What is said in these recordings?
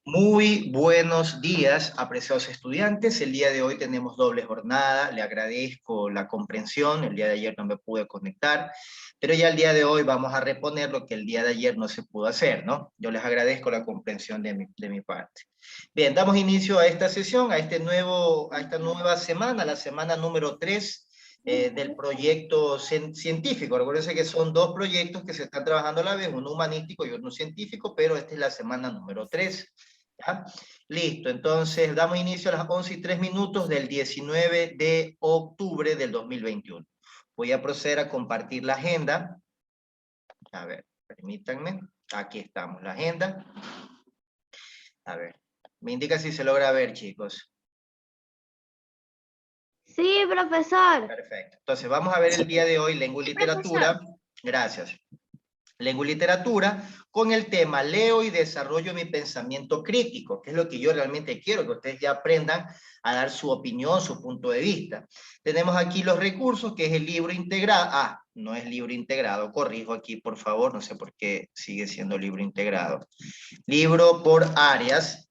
Muy buenos días, apreciados estudiantes. El día de hoy tenemos doble jornada. Le agradezco la comprensión. El día de ayer no me pude conectar, pero ya el día de hoy vamos a reponer lo que el día de ayer no se pudo hacer, ¿no? Yo les agradezco la comprensión de mi parte. Bien, damos inicio a esta sesión, a esta nueva semana, la semana número 3 del proyecto científico. Recuerden que son dos proyectos que se están trabajando a la vez, uno humanístico y uno científico, pero esta es la semana número 3. ¿Ya? Listo, entonces damos inicio a las 11:03 del 19 de octubre del 2021. Voy a proceder a compartir la agenda. A ver, permítanme. Aquí estamos, la agenda. A ver, me indica si se logra ver, chicos. Sí, profesor. Perfecto. Entonces, vamos a ver el día de hoy lengua y literatura. Gracias. Lengua y literatura con el tema leo y desarrollo mi pensamiento crítico, que es lo que yo realmente quiero, que ustedes ya aprendan a dar su opinión, su punto de vista. Tenemos aquí los recursos, que es el libro integrado. Ah, no es libro integrado, corrijo aquí, por favor, no sé por qué sigue siendo libro integrado. Libro por áreas,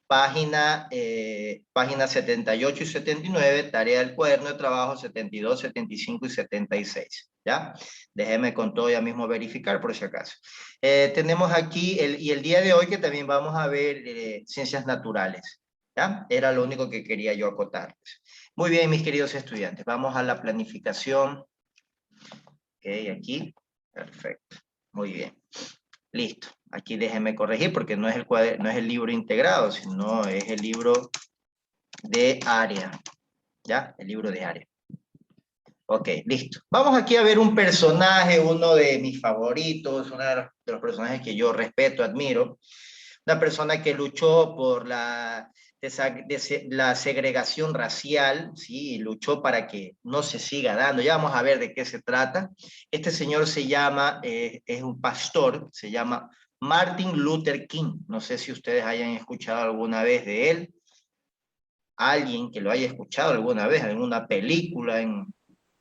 página 78 y 79, tarea del cuaderno de trabajo 72, 75 y 76, ¿ya? Déjeme con todo ya mismo verificar por si acaso. Tenemos aquí, el día de hoy que también vamos a ver ciencias naturales, ¿ya? Era lo único que quería yo acotarles. Muy bien, mis queridos estudiantes, vamos a la planificación. Ok, aquí, perfecto, muy bien. Listo. Aquí déjenme corregir porque no es no es el libro integrado, sino es el libro de área. ¿Ya? El libro de área. Ok, listo. Vamos aquí a ver un personaje, uno de mis favoritos, uno de los personajes que yo respeto, admiro. Una persona que luchó por la segregación racial, ¿sí? Luchó para que no se siga dando. Ya vamos a ver de qué se trata. Este señor se llama, es un pastor, se llama Martin Luther King. No sé si ustedes hayan escuchado alguna vez de él. Alguien que lo haya escuchado alguna vez, en alguna película,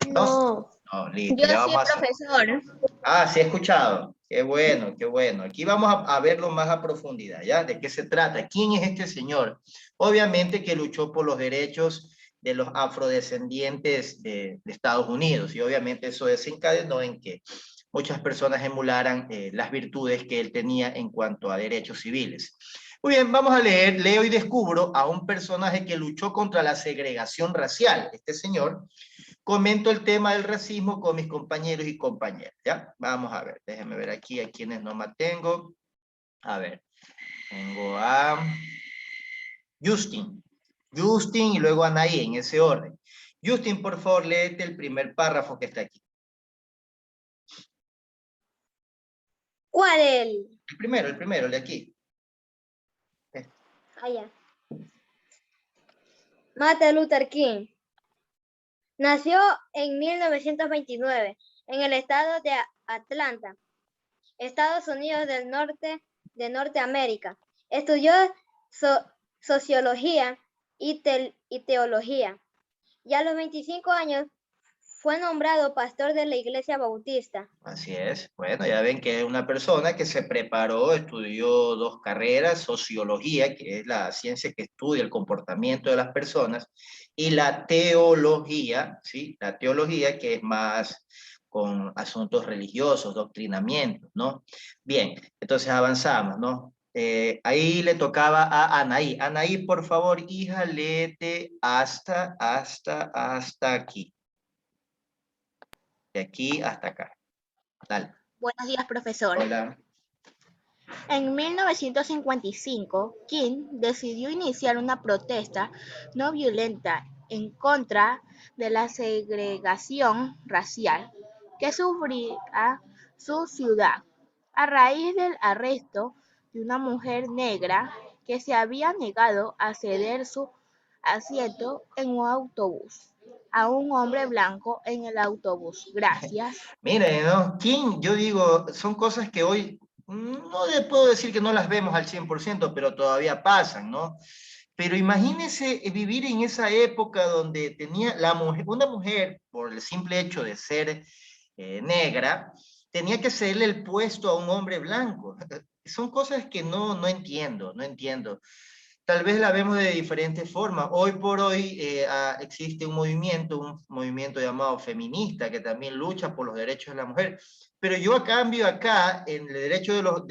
No. No, listo, Yo ya sí, vamos a... profesor. Ah, sí he escuchado. Qué bueno, qué bueno. Aquí vamos a verlo más a profundidad, ¿ya? ¿De qué se trata? ¿Quién es este señor? Obviamente que luchó por los derechos de los afrodescendientes de Estados Unidos y obviamente eso desencadenó en que muchas personas emularan las virtudes que él tenía en cuanto a derechos civiles. Muy bien, vamos a leer. Leo y descubro a un personaje que luchó contra la segregación racial. Este señor comento el tema del racismo con mis compañeros y compañeras, ¿ya? Vamos a ver, déjenme ver aquí a quienes no mantengo. A ver, tengo a Justin. Justin y luego a Anaí, en ese orden. Justin, por favor, léete el primer párrafo que está aquí. ¿Cuál él? El primero, el de aquí. Allá. Martin Luther King. Nació en 1929 en el estado de Atlanta, Estados Unidos de Norteamérica. Estudió sociología y teología. Y a los 25 años fue nombrado pastor de la Iglesia Bautista. Así es. Bueno, ya ven que es una persona que se preparó, estudió dos carreras, sociología, que es la ciencia que estudia el comportamiento de las personas, y la teología, ¿sí? La teología que es más con asuntos religiosos, doctrinamientos, ¿no? Bien, entonces avanzamos, ¿no? Ahí le tocaba a Anaí. Anaí, por favor, hija, léete hasta aquí. De aquí hasta acá. Dale. Buenos días, profesor. Hola. En 1955, King decidió iniciar una protesta no violenta en contra de la segregación racial que sufría su ciudad, a raíz del arresto de una mujer negra que se había negado a ceder su asiento en un autobús a un hombre blanco en el autobús. Gracias. Mire, ¿no? King, yo digo, son cosas que hoy no le puedo decir que no las vemos al 100%, pero todavía pasan, ¿no? Pero imagínese vivir en esa época donde tenía una mujer, por el simple hecho de ser negra, tenía que cederle el puesto a un hombre blanco. son cosas que no entiendo, no entiendo. Tal vez la vemos de diferentes formas. Hoy por hoy existe un movimiento llamado feminista que también lucha por los derechos de la mujer. Pero yo a cambio acá, en el derecho de los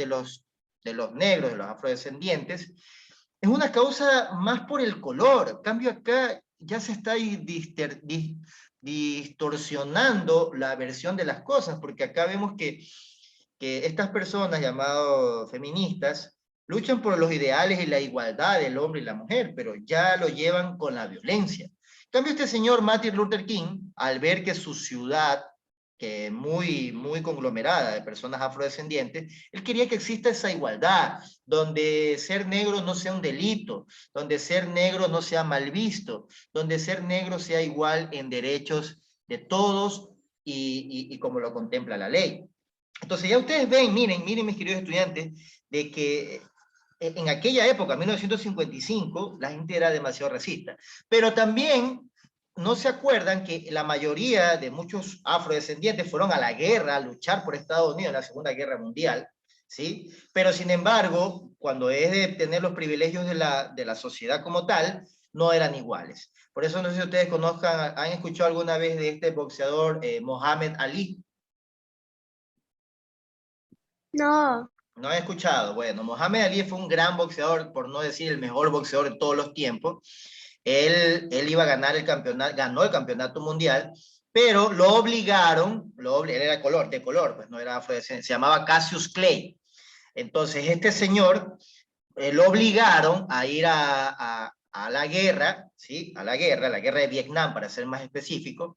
negros, de los afrodescendientes, es una causa más por el color. En cambio acá ya se está distorsionando la versión de las cosas, porque acá vemos que estas personas llamadas feministas luchan por los ideales y la igualdad del hombre y la mujer, pero ya lo llevan con la violencia. En cambio, este señor Martin Luther King, al ver que su ciudad, que muy conglomerada de personas afrodescendientes, él quería que exista esa igualdad, donde ser negro no sea un delito, donde ser negro no sea mal visto, donde ser negro sea igual en derechos de todos y como lo contempla la ley. Entonces ya ustedes ven, miren mis queridos estudiantes, de que en aquella época, 1955, la gente era demasiado racista. Pero también no se acuerdan que la mayoría de muchos afrodescendientes fueron a la guerra, a luchar por Estados Unidos en la Segunda Guerra Mundial, ¿sí? Pero sin embargo, cuando es de tener los privilegios de la sociedad como tal, no eran iguales. Por eso no sé si ustedes conozcan, han escuchado alguna vez de este boxeador Mohamed Ali. No. No he escuchado. Bueno, Mohamed Ali fue un gran boxeador, por no decir el mejor boxeador de todos los tiempos. Él iba a ganar el campeonato, ganó el campeonato mundial, pero lo obligaron, él era de color, pues no era afrodescendiente, se llamaba Cassius Clay. Entonces este señor lo obligaron a ir a la guerra, ¿sí? A la guerra de Vietnam, para ser más específico,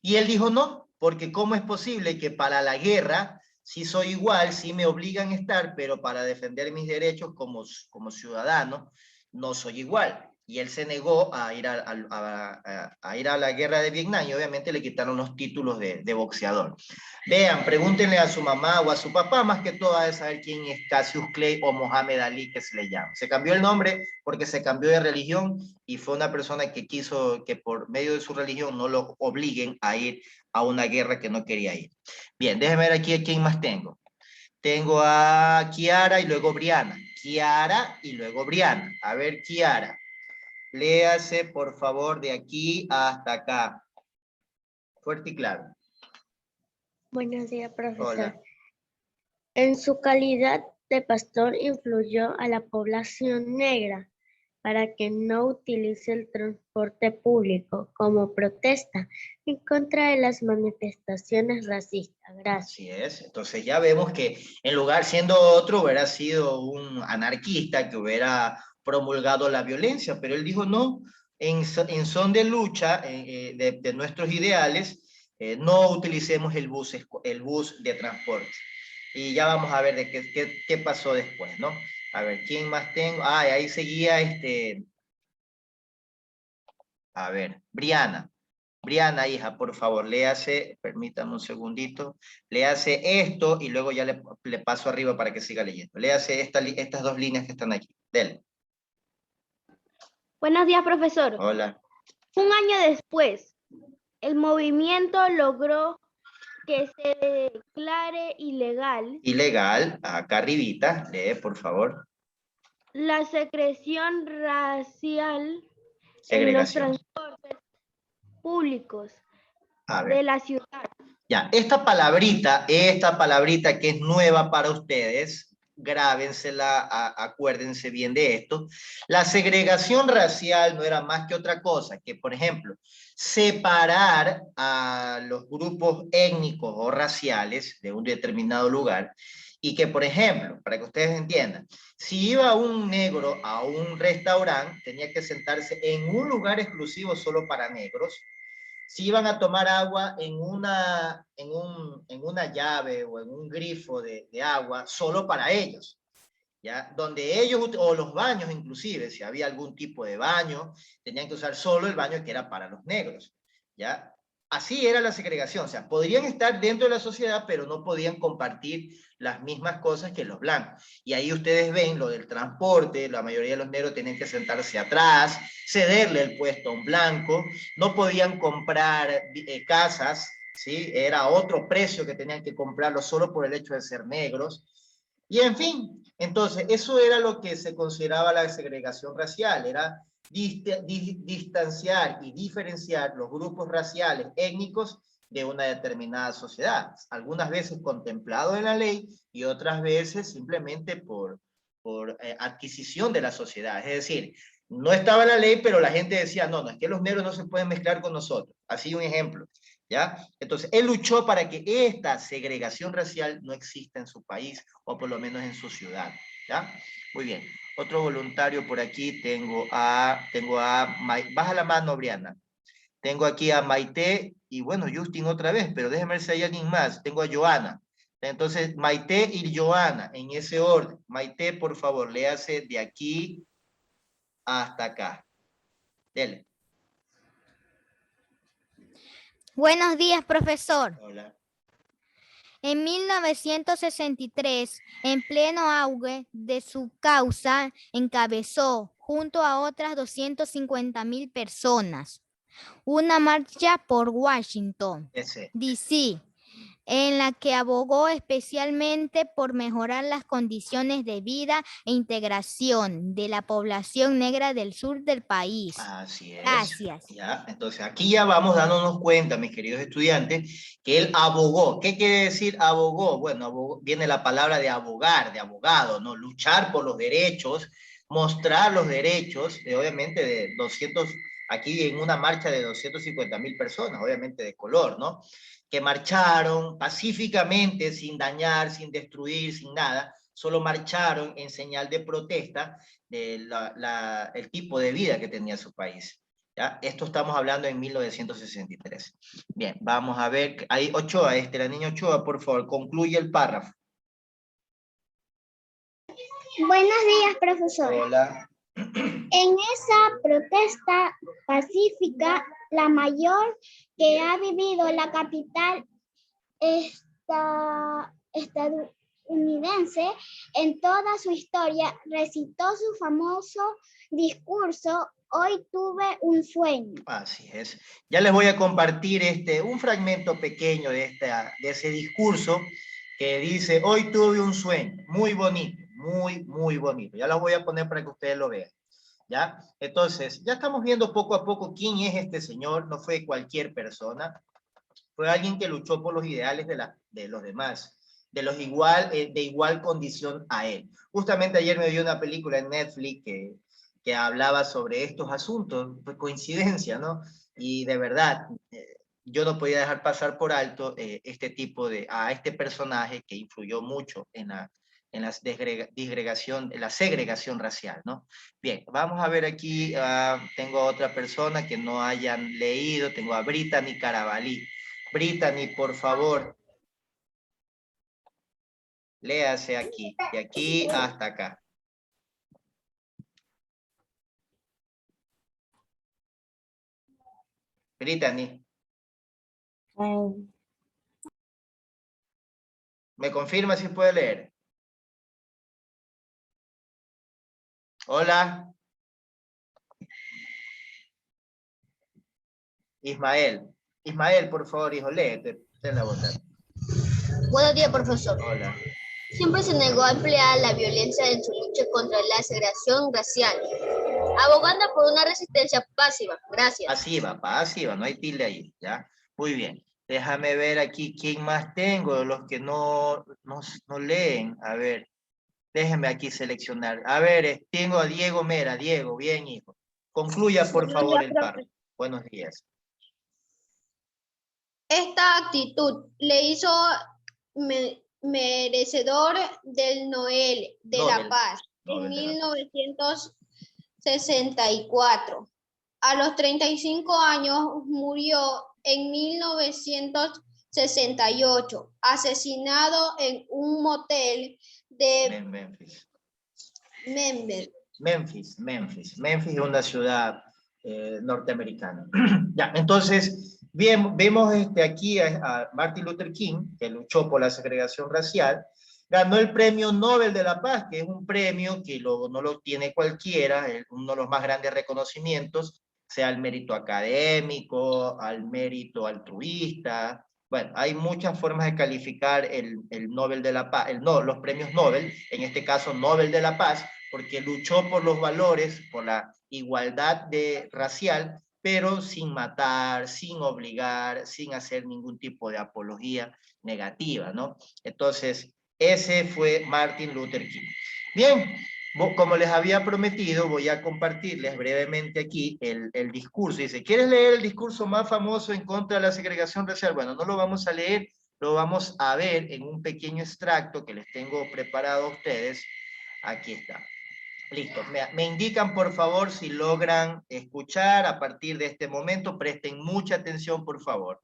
y él dijo no, porque ¿cómo es posible que para la guerra sí soy igual, sí me obligan a estar, pero para defender mis derechos como ciudadano no soy igual? Y él se negó a ir a ir a la guerra de Vietnam y obviamente le quitaron los títulos de boxeador. Vean, pregúntenle a su mamá o a su papá, más que todo, a saber quién es Cassius Clay o Mohamed Ali, que se le llama. Se cambió el nombre porque se cambió de religión y fue una persona que quiso que por medio de su religión no lo obliguen a ir a una guerra que no quería ir. Bien, déjenme ver aquí a quién más tengo. Tengo a Kiara y luego Briana. Kiara y luego Briana. A ver, Kiara, léase por favor de aquí hasta acá. Fuerte y claro. Buenos días, profesor. Hola. En su calidad de pastor influyó a la población negra para que no utilice el transporte público como protesta en contra de las manifestaciones racistas. Gracias. Así es. Entonces ya vemos que en lugar siendo otro hubiera sido un anarquista que hubiera promulgado la violencia, pero él dijo no, en son de lucha de nuestros ideales, no utilicemos el bus de transporte. Y ya vamos a ver de qué pasó después, ¿no? A ver, ¿quién más tengo? Ah, ahí seguía a ver, Briana. Briana, hija, por favor, léase, permítame un segundito, léase esto y luego ya le paso arriba para que siga leyendo. Léase estas dos líneas que están aquí. Dele. Buenos días, profesor. Hola. Un año después, el movimiento logró que se declare ilegal Ilegal, acá arribita, lee, por favor. la secreción racial en los Segregación. transportes públicos A ver. de la ciudad. Ya, esta palabrita que es nueva para ustedes, grábensela, acuérdense bien de esto. La segregación racial no era más que otra cosa, que por ejemplo, separar a los grupos étnicos o raciales de un determinado lugar, y que por ejemplo, para que ustedes entiendan, si iba un negro a un restaurante, tenía que sentarse en un lugar exclusivo solo para negros. Si iban a tomar agua en una llave o en un grifo de agua solo para ellos, ¿ya? Donde ellos, o los baños inclusive, si había algún tipo de baño, tenían que usar solo el baño que era para los negros, ¿ya? Así era la segregación, o sea, podrían estar dentro de la sociedad, pero no podían compartir las mismas cosas que los blancos. Y ahí ustedes ven lo del transporte, la mayoría de los negros tenían que sentarse atrás, cederle el puesto a un blanco, no podían comprar casas, ¿sí? Era otro precio que tenían que comprarlo solo por el hecho de ser negros. Y en fin, entonces eso era lo que se consideraba la segregación racial, era distanciar y diferenciar los grupos raciales, étnicos, de una determinada sociedad. Algunas veces contemplado en la ley y otras veces simplemente por adquisición de la sociedad. Es decir, no estaba en la ley, pero la gente decía, no, es que los negros no se pueden mezclar con nosotros. Así un ejemplo, ¿ya? Entonces, él luchó para que esta segregación racial no exista en su país, o por lo menos en su ciudad, ¿ya? Muy bien. Otro voluntario por aquí, baja la mano, Briana. Tengo aquí a Maite y bueno, Justin otra vez, pero déjenme ver si hay alguien más. Tengo a Joana. Entonces, Maite y Joana, en ese orden. Maite, por favor, léase de aquí hasta acá. Dele. Buenos días, profesor. Hola. En 1963, en pleno auge de su causa, encabezó, junto a otras 250,000 personas, una marcha por Washington, D.C., en la que abogó especialmente por mejorar las condiciones de vida e integración de la población negra del sur del país. Así es. Gracias. Ya, entonces aquí ya vamos dándonos cuenta, mis queridos estudiantes, que él abogó. ¿Qué quiere decir abogó? Bueno, viene la palabra de abogar, de abogado, ¿no? Luchar por los derechos, mostrar los derechos, obviamente de 200, aquí en una marcha de 250,000 personas, obviamente de color, ¿no? Que marcharon pacíficamente, sin dañar, sin destruir, sin nada, solo marcharon en señal de protesta de el tipo de vida que tenía su país. ¿Ya? Esto estamos hablando en 1963. Bien, vamos a ver, ahí Ochoa, la niña Ochoa, por favor, concluye el párrafo. Buenos días, profesor. Hola. En esa protesta pacífica, la mayor que ha vivido la capital estadounidense en toda su historia, recitó su famoso discurso "Hoy tuve un sueño". Así es. Ya les voy a compartir un fragmento pequeño de ese discurso que dice, hoy tuve un sueño, muy bonito, muy bonito. Ya lo voy a poner para que ustedes lo vean. ¿Ya? Entonces, ya estamos viendo poco a poco quién es este señor, no fue cualquier persona, fue alguien que luchó por los ideales de los demás, de igual condición a él. Justamente ayer me vi una película en Netflix que hablaba sobre estos asuntos, pues coincidencia, ¿no? Y de verdad, yo no podía dejar pasar por alto a este personaje que influyó mucho en la segregación racial, ¿no? Bien, vamos a ver aquí, tengo a otra persona que no hayan leído, tengo a Brittany Carabalí. Brittany, por favor, léase aquí, de aquí hasta acá. Brittany. ¿Me confirma si puede leer? Hola. Ismael. Ismael, por favor, hijo, léete. Ten la bondad. Buenos días, profesor. Hola. Siempre se negó a emplear la violencia en su lucha contra la segregación racial, abogando por una resistencia pasiva. Gracias. Pasiva, no hay tilde ahí, ¿ya? Muy bien. Déjame ver aquí quién más tengo, los que no leen. A ver, déjenme aquí seleccionar. A ver, tengo a Diego Mera. Diego, bien, hijo. Concluya, por favor, el párrafo. Buenos días. Esta actitud le hizo merecedor del Nobel de la Paz en 1964. A los 35 años murió en 1968, asesinado en un motel de Memphis. Memphis es una ciudad norteamericana. Ya, entonces, bien, vemos aquí a Martin Luther King, que luchó por la segregación racial, ganó el Premio Nobel de la Paz, que es un premio que no lo tiene cualquiera, uno de los más grandes reconocimientos, sea al mérito académico, al mérito altruista, Bueno, hay muchas formas de calificar el Nobel de la Paz, los premios Nobel, en este caso Nobel de la Paz, porque luchó por los valores, por la igualdad racial, pero sin matar, sin obligar, sin hacer ningún tipo de apología negativa, ¿no? Entonces, ese fue Martin Luther King. Bien, como les había prometido, voy a compartirles brevemente aquí el discurso. Dice, ¿quieres leer el discurso más famoso en contra de la segregación racial? Bueno, no lo vamos a leer, lo vamos a ver en un pequeño extracto que les tengo preparado a ustedes. Aquí está. Listo. Me indican, por favor, si logran escuchar a partir de este momento. Presten mucha atención, por favor.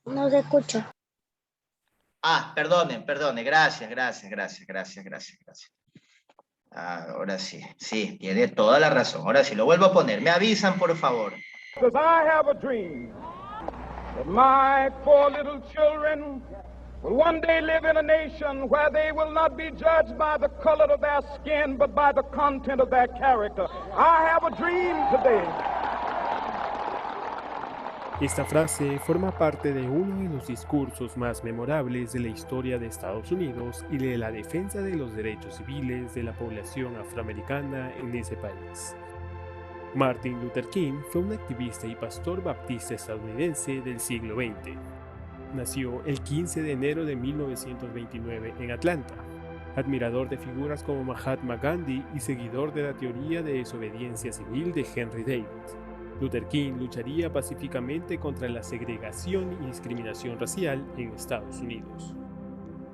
No se escucha. Ah, perdonen. Gracias. Ahora sí, tiene toda la razón. Ahora sí, lo vuelvo a poner. Me avisan, por favor. Because I have a dream that my 4 little children will one day live in a nation where they will not be judged by the color of their skin, but by the content of their character. I have a dream today. Esta frase forma parte de uno de los discursos más memorables de la historia de Estados Unidos y de la defensa de los derechos civiles de la población afroamericana en ese país. Martin Luther King fue un activista y pastor baptista estadounidense del siglo XX. Nació el 15 de enero de 1929 en Atlanta. Admirador de figuras como Mahatma Gandhi y seguidor de la teoría de desobediencia civil de Henry David, Luther King lucharía pacíficamente contra la segregación y discriminación racial en Estados Unidos.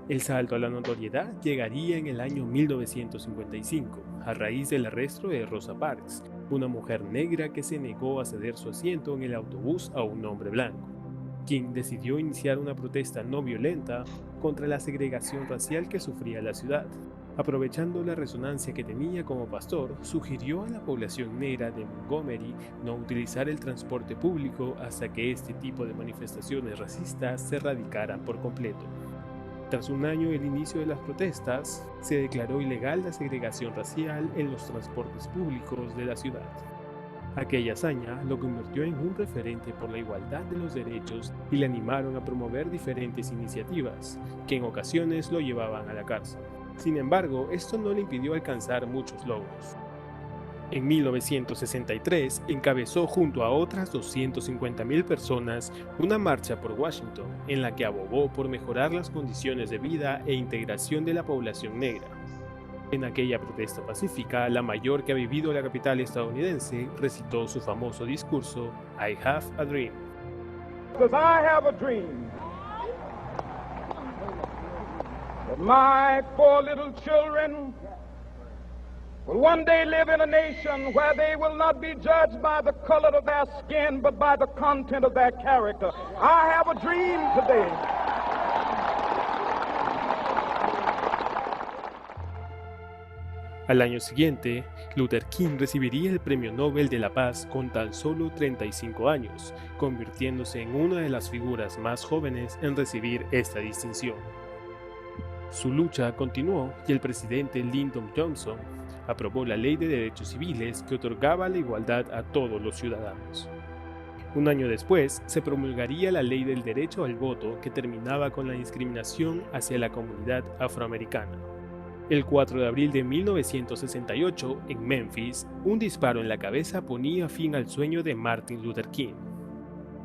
El salto a la notoriedad llegaría en el año 1955, a raíz del arresto de Rosa Parks, una mujer negra que se negó a ceder su asiento en el autobús a un hombre blanco. King decidió iniciar una protesta no violenta contra la segregación racial que sufría la ciudad. Aprovechando la resonancia que tenía como pastor, sugirió a la población negra de Montgomery no utilizar el transporte público hasta que este tipo de manifestaciones racistas se erradicaran por completo. Tras un año del inicio de las protestas, se declaró ilegal la segregación racial en los transportes públicos de la ciudad. Aquella hazaña lo convirtió en un referente por la igualdad de los derechos y le animaron a promover diferentes iniciativas, que en ocasiones lo llevaban a la cárcel. Sin embargo, esto no le impidió alcanzar muchos logros. En 1963 encabezó junto a otras 250,000 personas una marcha por Washington en la que abogó por mejorar las condiciones de vida e integración de la población negra. En aquella protesta pacífica, la mayor que ha vivido la capital estadounidense, recitó su famoso discurso I Have a Dream. Because I have a dream that my 4 little children will one day live in a nation where they will not be judged by the color of their skin, but by the content of their character. I have a dream today. Al año siguiente, Luther King recibiría el Premio Nobel de la Paz con tan solo 35 años, convirtiéndose en una de las figuras más jóvenes en recibir esta distinción. Su lucha continuó y el presidente Lyndon Johnson aprobó la Ley de Derechos Civiles que otorgaba la igualdad a todos los ciudadanos. Un año después, se promulgaría la Ley del Derecho al Voto que terminaba con la discriminación hacia la comunidad afroamericana. El 4 de abril de 1968, en Memphis, un disparo en la cabeza ponía fin al sueño de Martin Luther King.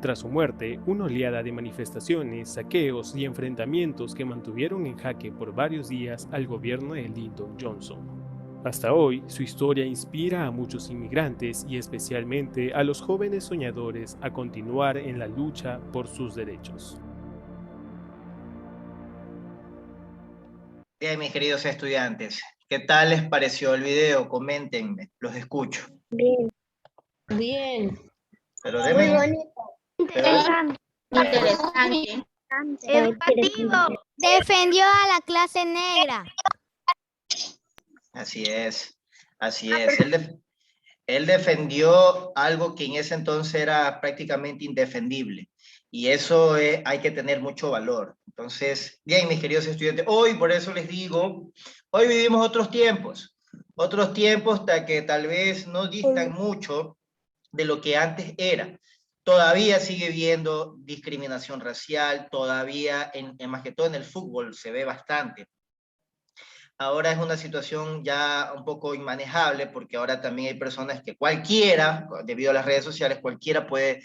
Tras su muerte, una oleada de manifestaciones, saqueos y enfrentamientos que mantuvieron en jaque por varios días al gobierno de Lyndon Johnson. Hasta hoy, su historia inspira a muchos inmigrantes y especialmente a los jóvenes soñadores a continuar en la lucha por sus derechos. Bien, mis queridos estudiantes, ¿qué tal les pareció el video? Coméntenme, los escucho. Bien. Bien. Pero Muy deben, bonito. Interesante. Interesante. Educativo. Defendió a la clase negra. así es, así es. Él defendió algo que en ese entonces era prácticamente indefendible. Y eso hay que tener mucho valor. Entonces, bien, mis queridos estudiantes, hoy, por eso les digo, hoy vivimos otros tiempos. Otros tiempos que tal vez no distan mucho de lo que antes era. Todavía sigue habiendo discriminación racial, todavía, más que todo en el fútbol, se ve bastante. Ahora es una situación ya un poco inmanejable porque ahora también hay personas que cualquiera, debido a las redes sociales, cualquiera puede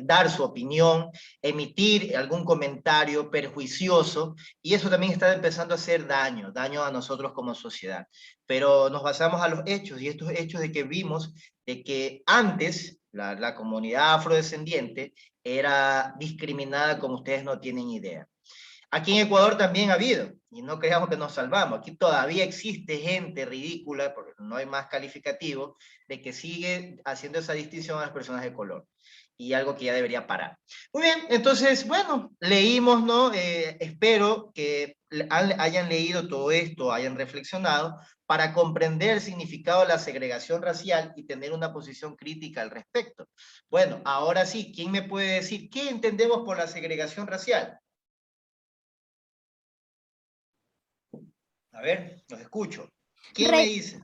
dar su opinión, emitir algún comentario perjuicioso y eso también está empezando a hacer daño a nosotros como sociedad. Pero nos basamos a los hechos y estos hechos de que vimos de que antes la comunidad afrodescendiente era discriminada como ustedes no tienen idea. Aquí en Ecuador también ha habido, y no creamos que nos salvamos, aquí todavía existe gente ridícula, porque no hay más calificativo, de que sigue haciendo esa distinción a las personas de color, y algo que ya debería parar. Muy bien, entonces, bueno, leímos, ¿no? Espero que hayan leído todo esto, hayan reflexionado, para comprender el significado de la segregación racial y tener una posición crítica al respecto. Bueno, ahora sí, ¿quién me puede decir qué entendemos por la segregación racial? A ver, los escucho. ¿Quién me dice?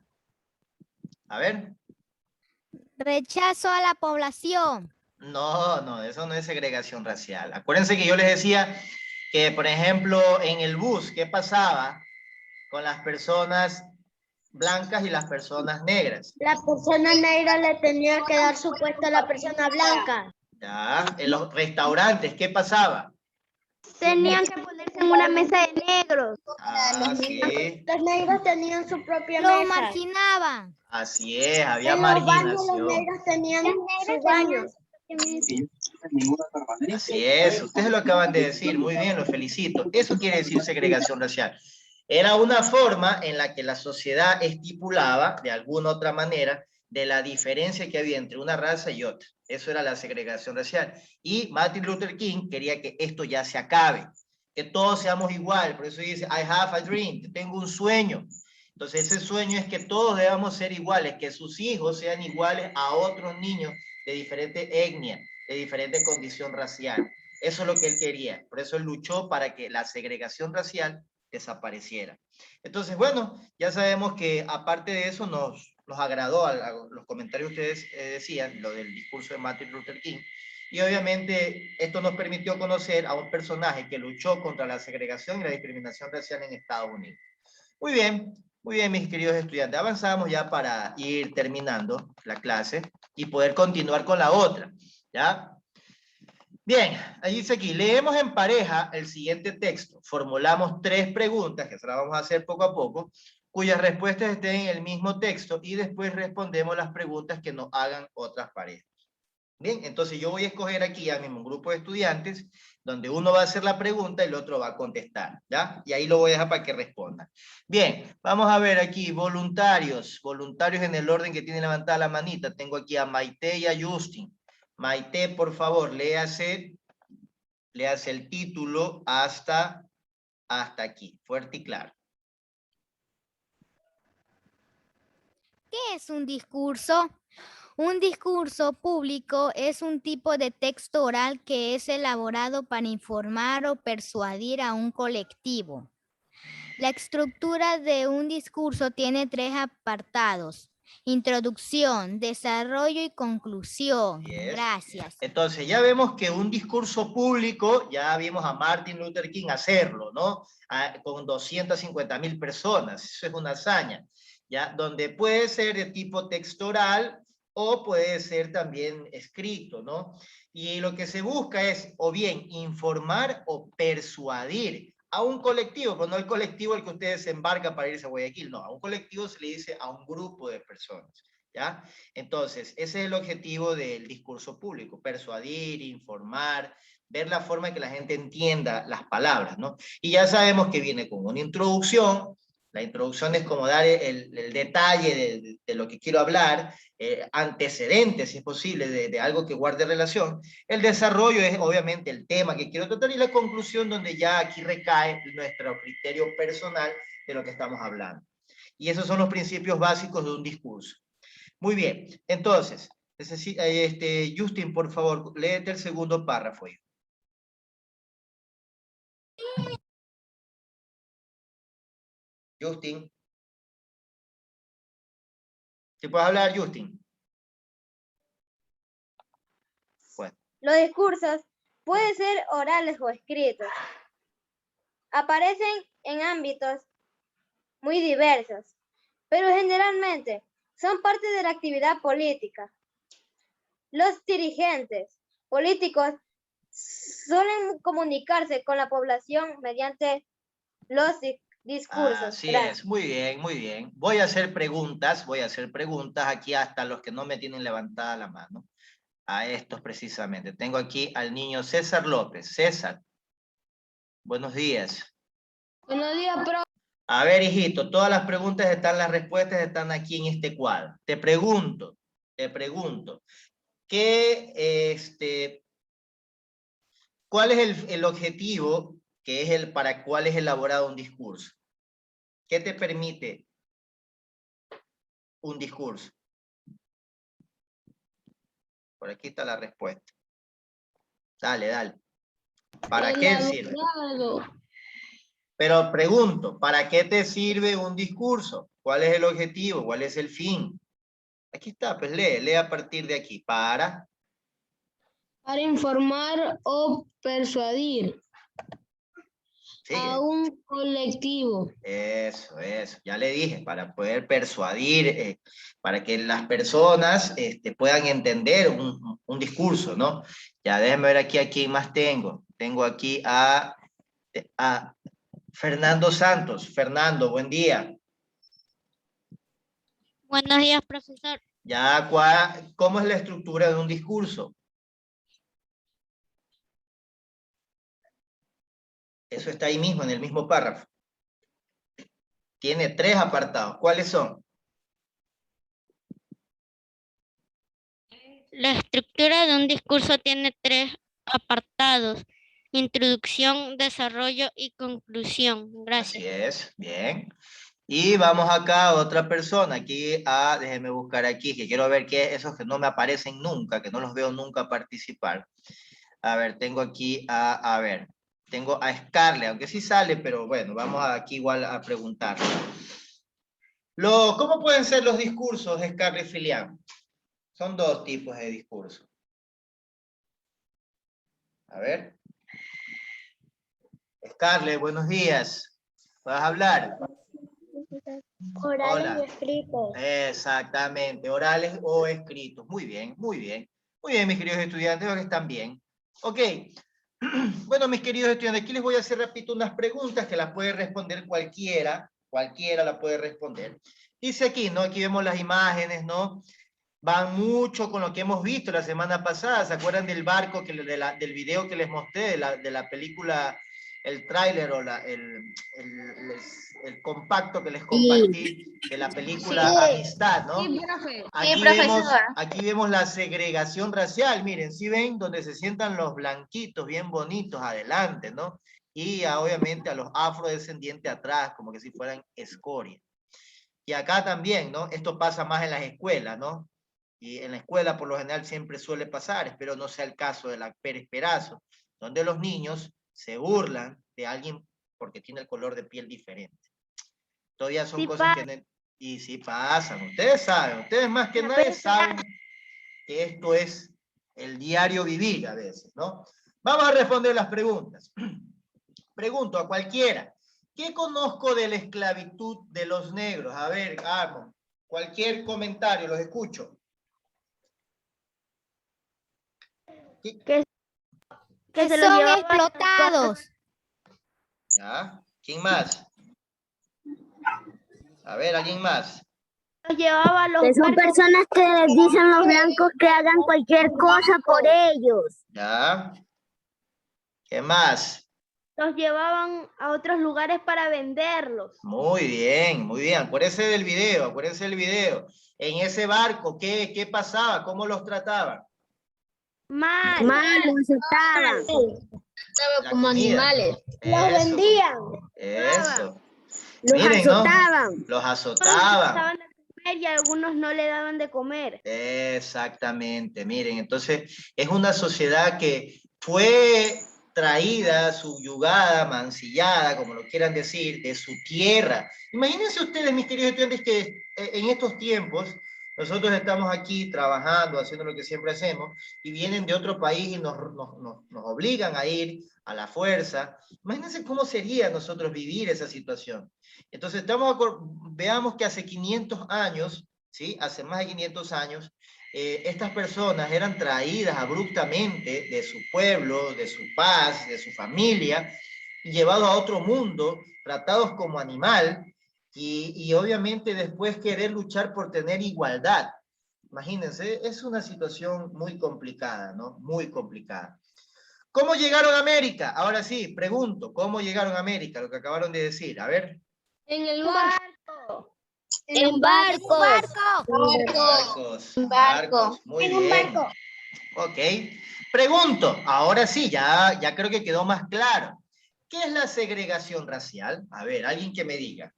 A ver. Rechazo a la población. No, eso no es segregación racial. Acuérdense que yo les decía que, por ejemplo, en el bus, ¿qué pasaba con las personas blancas y las personas negras? La persona negra le tenía que dar su puesto a la persona blanca. Ya, en los restaurantes, ¿qué pasaba? Tenían que ponerse en una mesa de negros. Sí. Los negros tenían su propia Los mesa. marginaban. Así es, había En los baños los marginación. negros tenían su baño. Así es, ustedes lo acaban de decir, muy bien, los felicito. Eso quiere decir segregación racial. Era una forma en la que la sociedad estipulaba, de alguna otra manera, de la diferencia que había entre una raza y otra. Eso era la segregación racial. Y Martin Luther King quería que esto ya se acabe, que todos seamos igual. Por eso dice, I have a dream, tengo un sueño. Entonces ese sueño es que todos debamos ser iguales, que sus hijos sean iguales a otros niños de diferente etnia, de diferente condición racial. Eso es lo que él quería. Por eso él luchó para que la segregación racial desapareciera. Entonces, bueno, ya sabemos que aparte de eso nos agradó a los comentarios que ustedes decían, lo del discurso de Martin Luther King, y obviamente esto nos permitió conocer a un personaje que luchó contra la segregación y la discriminación racial en Estados Unidos. Muy bien, mis queridos estudiantes, avanzamos ya para ir terminando la clase y poder continuar con la otra, ¿ya? Bien, ahí dice aquí, leemos en pareja el siguiente texto, formulamos 3 preguntas, que se las vamos a hacer poco a poco, cuyas respuestas estén en el mismo texto y después respondemos las preguntas que nos hagan otras parejas. Bien, entonces yo voy a escoger aquí a mismo un grupo de estudiantes, donde uno va a hacer la pregunta y el otro va a contestar, ¿ya? Y ahí lo voy a dejar para que respondan. Bien, vamos a ver aquí, voluntarios en el orden que tiene levantada la manita. Tengo aquí a Maite y a Justin. Maite, por favor, léase el título hasta aquí, fuerte y claro. ¿Qué es un discurso? Un discurso público es un tipo de texto oral que es elaborado para informar o persuadir a un colectivo. La estructura de un discurso tiene 3 apartados: introducción, desarrollo y conclusión. Yes. Gracias. Entonces ya vemos que un discurso público, ya vimos a Martin Luther King hacerlo, ¿no? Con 250,000 personas, eso es una hazaña, ¿ya? Donde puede ser de tipo textual o puede ser también escrito, ¿no? Y lo que se busca es o bien informar o persuadir a un colectivo, pero no el colectivo al que ustedes se embarcan para irse a Guayaquil, no, a un colectivo se le dice a un grupo de personas, ¿ya? Entonces, ese es el objetivo del discurso público, persuadir, informar, ver la forma en que la gente entienda las palabras, ¿no? Y ya sabemos que viene con una introducción. La introducción es como dar el detalle de lo que quiero hablar, antecedentes, si es posible, de algo que guarde relación. El desarrollo es obviamente el tema que quiero tratar y la conclusión donde ya aquí recae nuestro criterio personal de lo que estamos hablando. Y esos son los principios básicos de un discurso. Muy bien, entonces, Justin, por favor, léete el segundo párrafo. Justin. ¿Sí puedes hablar, Justin? Bueno. Los discursos pueden ser orales o escritos. Aparecen en ámbitos muy diversos, pero generalmente son parte de la actividad política. Los dirigentes políticos suelen comunicarse con la población mediante los discursos. Así Gracias. es, muy bien, muy bien. Voy a hacer preguntas aquí hasta los que no me tienen levantada la mano. A estos precisamente. Tengo aquí al niño César López. César, buenos días. Buenos días, profe. A ver, hijito, todas las preguntas están, las respuestas están aquí en este cuadro. Te pregunto, ¿cuál es el objetivo que es el para cuál es elaborado un discurso? ¿Qué te permite un discurso? Por aquí está la respuesta. Dale, dale. ¿Para qué sirve? Pero pregunto, ¿para qué te sirve un discurso? ¿Cuál es el objetivo? ¿Cuál es el fin? Aquí está, pues lee a partir de aquí. Para informar o persuadir a un colectivo. Eso. Ya le dije, para poder persuadir, para que las personas puedan entender un discurso, ¿no? Ya déjenme ver aquí a quién más tengo. Tengo aquí a Fernando Santos. Fernando, buen día. Buenos días, profesor. Ya, ¿cómo es la estructura de un discurso? Eso está ahí mismo, en el mismo párrafo. Tiene 3 apartados. ¿Cuáles son? La estructura de un discurso tiene 3 apartados: introducción, desarrollo y conclusión. Gracias. Así es, bien. Y vamos acá a otra persona. Aquí, déjenme buscar aquí, que quiero ver qué es esos que no me aparecen nunca, que no los veo nunca participar. A ver, tengo aquí tengo a Scarlett, aunque sí sale, pero bueno, vamos aquí igual a preguntar. ¿Cómo pueden ser los discursos, Scarlett Filián? Son 2 tipos de discursos. A ver. Scarlett, buenos días. ¿Vas a hablar? Orales Hola. y escritos. Exactamente, orales o escritos. Muy bien, muy bien. Muy bien, mis queridos estudiantes, veo que están bien. Ok. Bueno, mis queridos estudiantes, aquí les voy a hacer, repito, unas preguntas que las puede responder cualquiera la puede responder. Dice aquí, ¿no? Aquí vemos las imágenes, ¿no? Van mucho con lo que hemos visto la semana pasada. ¿Se acuerdan del barco, del video que les mostré, de la película, el tráiler o el compacto que les compartí de la película Amistad, ¿no? Sí, profe. Aquí vemos la segregación racial, miren, ¿sí ven? Donde se sientan los blanquitos bien bonitos adelante, ¿no? Y obviamente a los afrodescendientes atrás, como que si fueran escoria. Y acá también, ¿no? Esto pasa más en las escuelas, ¿no? Y en la escuela por lo general siempre suele pasar, espero no sea el caso de la Pérez Perazo, donde los niños se burlan de alguien porque tiene el color de piel diferente. Todavía son cosas que... Y sí pasan, ustedes saben, ustedes más que nadie saben que esto es el diario vivir a veces, ¿no? Vamos a responder las preguntas. Pregunto a cualquiera, ¿qué conozco de la esclavitud de los negros? A ver, Armon, cualquier comentario, los escucho. Que son explotados. ¿Ya? ¿Quién más? A ver, ¿alguien más? Que son personas que les dicen a los blancos que hagan cualquier cosa por ellos. ¿Ya? ¿Qué más? Los llevaban a otros lugares para venderlos. Muy bien, muy bien. Acuérdense del video, En ese barco, ¿qué pasaba? ¿Cómo los trataban? Mal, los aceptaban. Como animales. Los vendían. Eso. Los Miren, azotaban. ¿no? Los Daban azotaban. de comer y algunos no le daban de comer. Exactamente, miren, entonces es una sociedad que fue traída, subyugada, mancillada, como lo quieran decir, de su tierra. Imagínense ustedes, mis queridos estudiantes, que en estos tiempos Nosotros estamos aquí trabajando, haciendo lo que siempre hacemos, y vienen de otro país y nos obligan a ir a la fuerza. Imagínense cómo sería nosotros vivir esa situación. Entonces, veamos que hace 500 años, ¿sí? Hace más de 500 años, estas personas eran traídas abruptamente de su pueblo, de su paz, de su familia, y llevados a otro mundo, tratados como animal, y obviamente después querer luchar por tener igualdad. Imagínense, es una situación muy complicada, ¿no? Muy complicada. ¿Cómo llegaron a América? Ahora sí, pregunto, ¿cómo llegaron a América? Lo que acabaron de decir, a ver. En el barco. En barcos. Barcos, muy bien. Ok. Pregunto, ahora sí, ya creo que quedó más claro. ¿Qué es la segregación racial? A ver, alguien que me diga.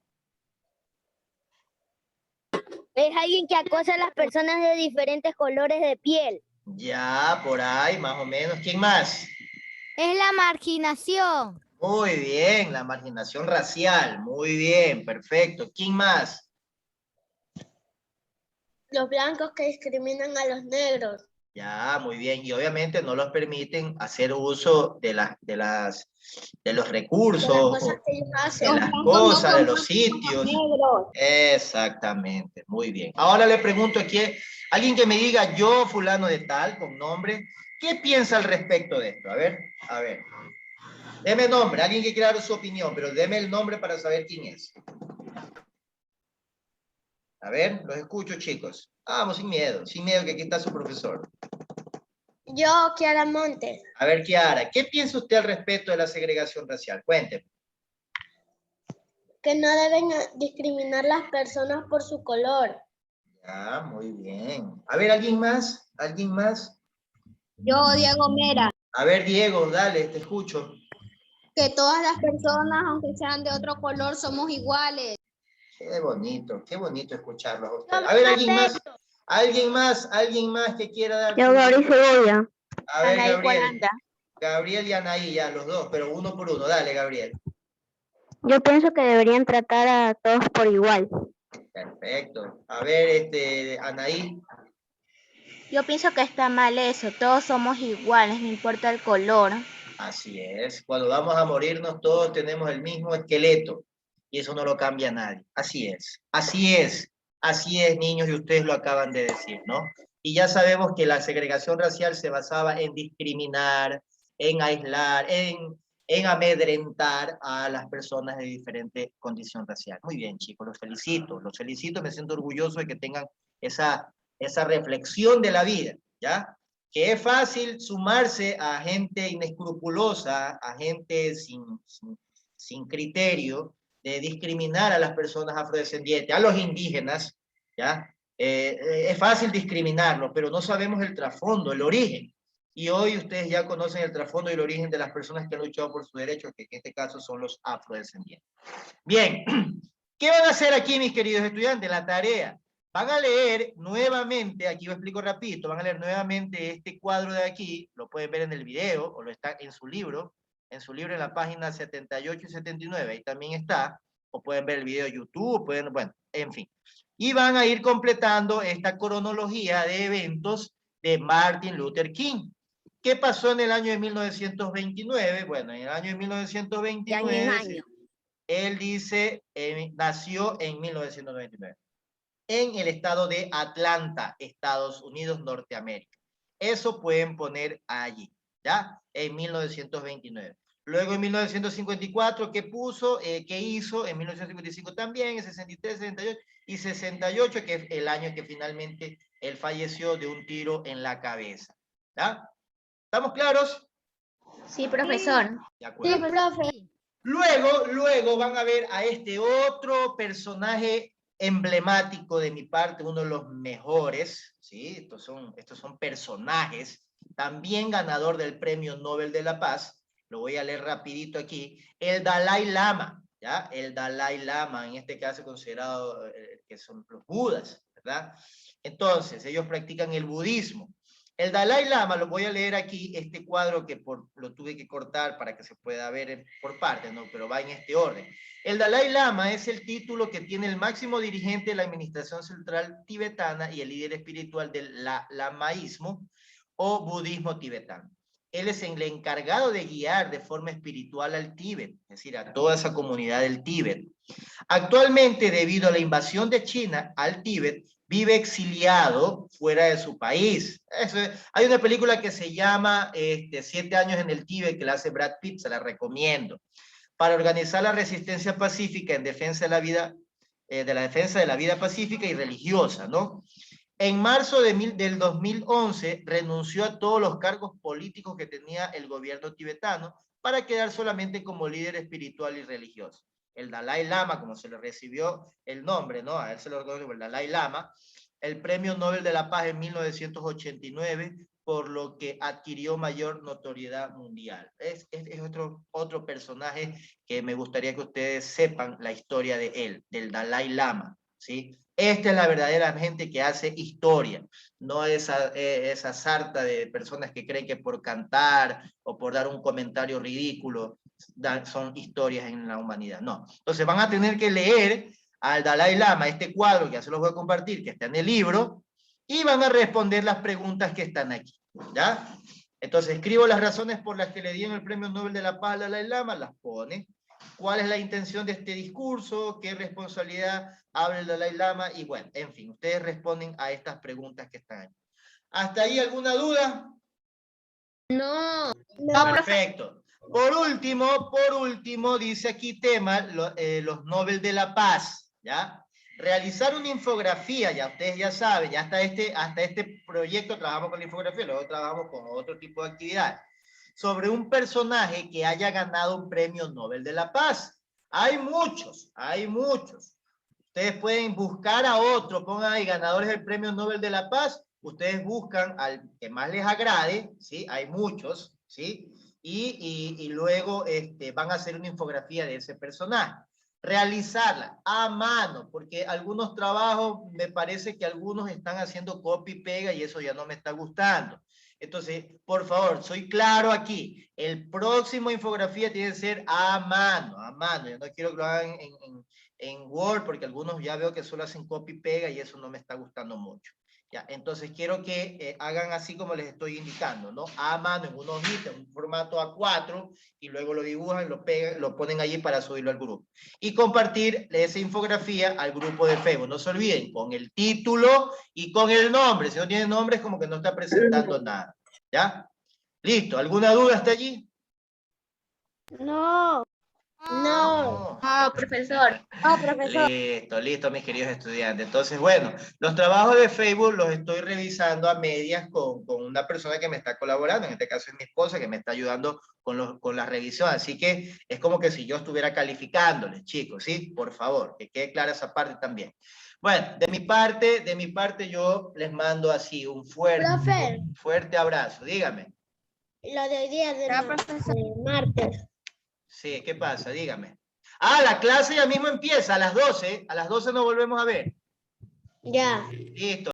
Es alguien que acosa a las personas de diferentes colores de piel. Ya, por ahí, más o menos. ¿Quién más? Es la marginación. Muy bien, la marginación racial. Muy bien, perfecto. ¿Quién más? Los blancos que discriminan a los negros. Ya, muy bien. Y obviamente no los permiten hacer uso de los recursos, de las cosas, de los sitios. Exactamente, muy bien. Ahora le pregunto aquí, alguien que me diga, yo fulano de tal, con nombre, ¿qué piensa al respecto de esto? A ver. Deme nombre, alguien que quiera dar su opinión, pero deme el nombre para saber quién es. A ver, los escucho, chicos. Vamos, sin miedo, que aquí está su profesor. Yo, Kiara Montes. A ver, Kiara, ¿qué piensa usted al respecto de la segregación racial? Cuénteme. Que no deben discriminar a las personas por su color. Ya, muy bien. A ver, ¿alguien más? ¿Alguien más? Yo, Diego Mera. A ver, Diego, dale, te escucho. Que todas las personas, aunque sean de otro color, somos iguales. Qué bonito escucharlos a ustedes. A ver, ¿alguien más que quiera dar? Yo, Gabriel Cebolla. A ver, Anaí Gabriel. Colanda. Gabriel y Anaí, ya, los dos, pero uno por uno. Dale, Gabriel. Yo pienso que deberían tratar a todos por igual. Perfecto. A ver, Anaí. Yo pienso que está mal eso. Todos somos iguales, no importa el color. Así es. Cuando vamos a morirnos, todos tenemos el mismo esqueleto. Y eso no lo cambia nadie. Así es. Así es. Así es, niños, y ustedes lo acaban de decir, ¿no? Y ya sabemos que la segregación racial se basaba en discriminar, en aislar, en amedrentar a las personas de diferente condición racial. Muy bien, chicos, los felicito, me siento orgulloso de que tengan esa reflexión de la vida, ¿ya? Que es fácil sumarse a gente inescrupulosa, a gente sin criterio, de discriminar a las personas afrodescendientes, a los indígenas, ¿ya? Es fácil discriminarlos, pero no sabemos el trasfondo, el origen. Y hoy ustedes ya conocen el trasfondo y el origen de las personas que han luchado por sus derechos, que en este caso son los afrodescendientes. Bien, ¿qué van a hacer aquí, mis queridos estudiantes? La tarea. Van a leer nuevamente, aquí lo explico rapidito, van a leer nuevamente este cuadro de aquí, lo pueden ver en el video, o lo está en su libro en la página 78 y 79, ahí también está, o pueden ver el video de YouTube, bueno, en fin. Y van a ir completando esta cronología de eventos de Martin Luther King. ¿Qué pasó en el año de 1929? Bueno, en el año de 1929, él dice, nació en 1929, en el estado de Atlanta, Estados Unidos, Norteamérica. Eso pueden poner allí, ¿ya? En 1929. Luego en 1954, ¿qué puso? ¿Qué hizo? En 1955 también, en 63, 68 y 68, que es el año que finalmente él falleció de un tiro en la cabeza. ¿Ya? ¿Estamos claros? Sí, profesor. De acuerdo. Sí, profe. Luego van a ver a este otro personaje emblemático de mi parte, uno de los mejores, ¿sí? Estos son personajes, también ganador del Premio Nobel de la Paz, lo voy a leer rapidito aquí, el Dalai Lama, ¿ya? El Dalai Lama, en este caso considerado que son los budas, ¿verdad? Entonces, ellos practican el budismo. El Dalai Lama, lo voy a leer aquí, este cuadro que lo tuve que cortar para que se pueda ver por partes, ¿no? Pero va en este orden. El Dalai Lama es el título que tiene el máximo dirigente de la administración central tibetana y el líder espiritual del lamaísmo o budismo tibetano. Él es el encargado de guiar de forma espiritual al Tíbet, es decir, a toda esa comunidad del Tíbet. Actualmente, debido a la invasión de China al Tíbet, vive exiliado fuera de su país. Hay una película que se llama 7 años en el Tíbet, que la hace Brad Pitt, se la recomiendo, para organizar la resistencia pacífica en defensa de la vida, defensa de la vida pacífica y religiosa, ¿no? En marzo del 2011 renunció a todos los cargos políticos que tenía el gobierno tibetano para quedar solamente como líder espiritual y religioso. El Dalai Lama, como se le recibió el nombre, ¿no? A él se lo reconoce el Dalai Lama, el Premio Nobel de la Paz en 1989, por lo que adquirió mayor notoriedad mundial. Es otro personaje que me gustaría que ustedes sepan la historia de él, del Dalai Lama, ¿sí? Esta es la verdadera gente que hace historia, no esa sarta de personas que creen que por cantar o por dar un comentario ridículo son historias en la humanidad. No. Entonces van a tener que leer al Dalai Lama este cuadro, que ya se los voy a compartir, que está en el libro, y van a responder las preguntas que están aquí, ¿ya? Entonces escribo las razones por las que le dieron el Premio Nobel de la Paz al Dalai Lama, las pone. ¿Cuál es la intención de este discurso? ¿Qué responsabilidad habla el Dalai Lama? Y bueno, en fin, ustedes responden a estas preguntas que están aquí. ¿Hasta ahí alguna duda? No. Perfecto. Por último, dice aquí tema, los Nobel de la Paz, ¿ya? Realizar una infografía, ya ustedes ya saben, ya hasta este proyecto trabajamos con la infografía, luego trabajamos con otro tipo de actividades, sobre un personaje que haya ganado un premio Nobel de la Paz. Hay muchos. Ustedes pueden buscar a otro, pongan ahí ganadores del premio Nobel de la Paz, ustedes buscan al que más les agrade, ¿sí? Hay muchos, ¿sí? Y luego van a hacer una infografía de ese personaje. Realizarla a mano, porque algunos trabajos, me parece que algunos están haciendo copy y pega y eso ya no me está gustando. Entonces, por favor, soy claro aquí. El próximo infografía tiene que ser a mano. Yo no quiero que lo hagan en Word, porque algunos ya veo que solo hacen copy y pega y eso no me está gustando mucho. Ya, entonces quiero que hagan así como les estoy indicando, ¿no? A mano, en una hojita, en un formato A4, y luego lo dibujan, lo pegan, lo ponen allí para subirlo al grupo. Y compartir esa infografía al grupo de Facebook. No se olviden, con el título y con el nombre. Si no tiene nombre es como que no está presentando nada. ¿Ya? Listo. ¿Alguna duda hasta allí? No. No, profesor. No, profesor. Listo, mis queridos estudiantes. Entonces, bueno, los trabajos de Facebook los estoy revisando a medias con una persona que me está colaborando, en este caso es mi esposa, que me está ayudando con la revisión. Así que es como que si yo estuviera calificándoles, chicos, ¿sí? Por favor, que quede clara esa parte también. Bueno, de mi parte yo les mando así un fuerte abrazo. Dígame. Lo de hoy día de martes. Sí, ¿qué pasa? Dígame. Ah, la clase ya mismo empieza a las 12. A las 12 nos volvemos a ver. Ya. Listo.